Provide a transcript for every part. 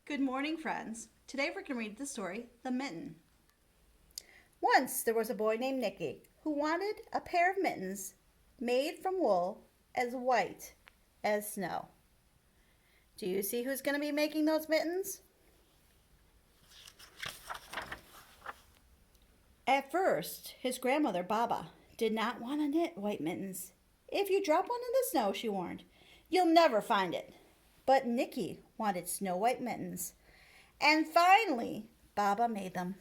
Good morning, friends. Today we're going to read the story, The Mitten. Once there was a boy named Nicky who wanted a pair of mittens made from wool as white as snow. Do you see who's going to be making those mittens? At first, his grandmother, Baba, did not want to knit white mittens. If you drop one in the snow, she warned, you'll never find it. But Nicky wanted snow white mittens. And finally, Baba made them.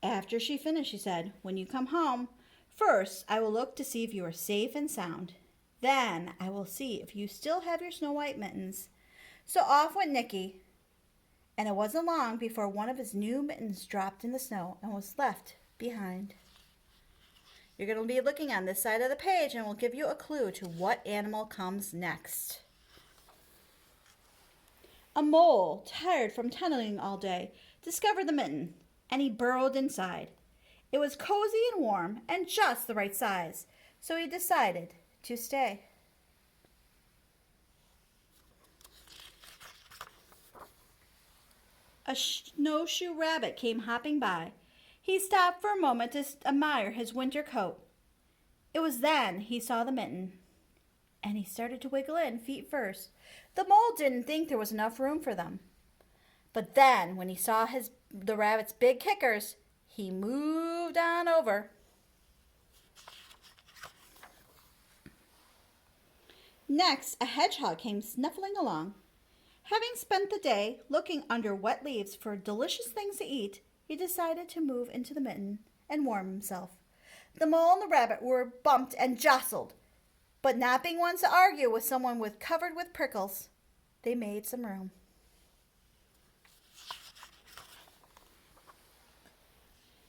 After she finished, she said, when you come home, first I will look to see if you are safe and sound. Then I will see if you still have your snow white mittens. So off went Nicky, and it wasn't long before one of his new mittens dropped in the snow and was left behind. You're going to be looking on this side of the page, and we'll give you a clue to what animal comes next. A mole, tired from tunneling all day, discovered the mitten, and he burrowed inside. It was cozy and warm and just the right size, so he decided to stay. A snowshoe rabbit came hopping by. He stopped for a moment to admire his winter coat. It was then he saw the mitten, and he started to wiggle in feet first. The mole didn't think there was enough room for them. But then, when he saw the rabbit's big kickers, he moved on over. Next, a hedgehog came snuffling along. Having spent the day looking under wet leaves for delicious things to eat, he decided to move into the mitten and warm himself. The mole and the rabbit were bumped and jostled, but not being ones to argue with someone covered with prickles, they made some room.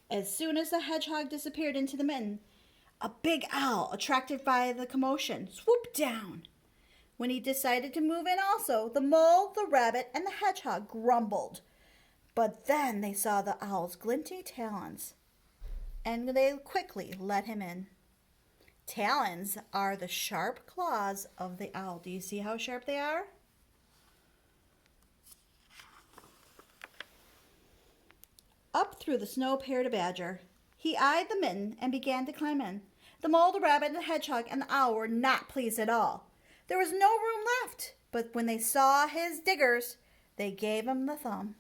As soon as the hedgehog disappeared into the mitten, a big owl, attracted by the commotion, swooped down. When he decided to move in also, the mole, the rabbit, and the hedgehog grumbled. But then they saw the owl's glinting talons, and they quickly let him in. Talons are the sharp claws of the owl. Do you see how sharp they are? Up through the snow peered a badger. He eyed the mitten and began to climb in. The mole, the rabbit, the hedgehog, and the owl were not pleased at all. There was no room left, but when they saw his diggers, they gave him the thumb.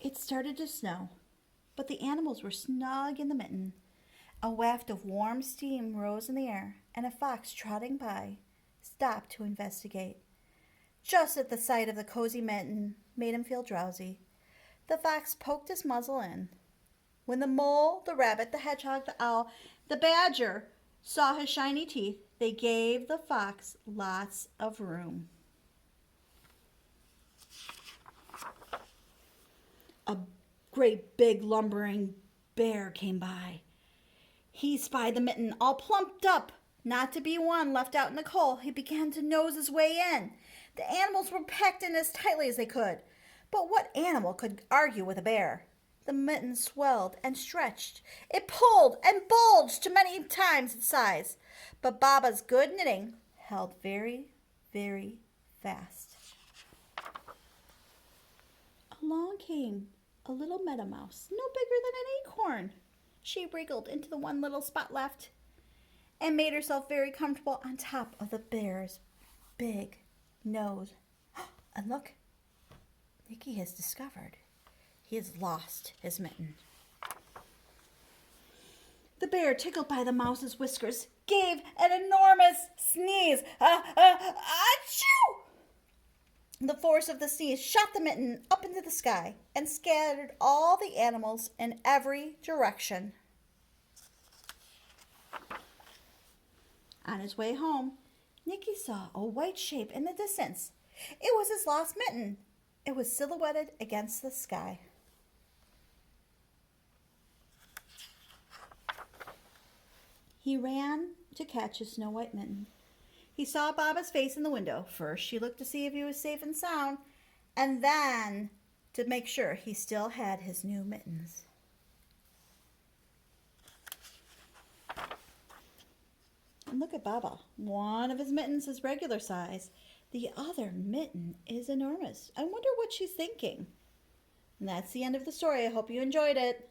It started to snow, but the animals were snug in the mitten. A waft of warm steam rose in the air, and a fox trotting by stopped to investigate. Just at the sight of the cozy mitten made him feel drowsy. The fox poked his muzzle in. When the mole, the rabbit, the hedgehog, the owl, the badger saw his shiny teeth, they gave the fox lots of room. A great big lumbering bear came by. He spied the mitten all plumped up. Not to be one left out in the cold, he began to nose his way in. The animals were packed in as tightly as they could. But what animal could argue with a bear? The mitten swelled and stretched. It pulled and bulged to many times its size. But Baba's good knitting held very, very fast. Along came a little meadow mouse, no bigger than an acorn. She wriggled into the one little spot left and made herself very comfortable on top of the bear's big nose. And look, Nicky has discovered he has lost his mitten. The bear, tickled by the mouse's whiskers, gave an enormous sneeze. Achoo! The force of the sneeze shot the mitten up into the sky and scattered all the animals in every direction. On his way home, Nicky saw a white shape in the distance. It was his lost mitten. It was silhouetted against the sky. He ran to catch his snow white mitten. He saw Baba's face in the window. First, she looked to see if he was safe and sound, and then to make sure he still had his new mittens. And look at Baba. One of his mittens is regular size. The other mitten is enormous. I wonder what she's thinking. And that's the end of the story. I hope you enjoyed it.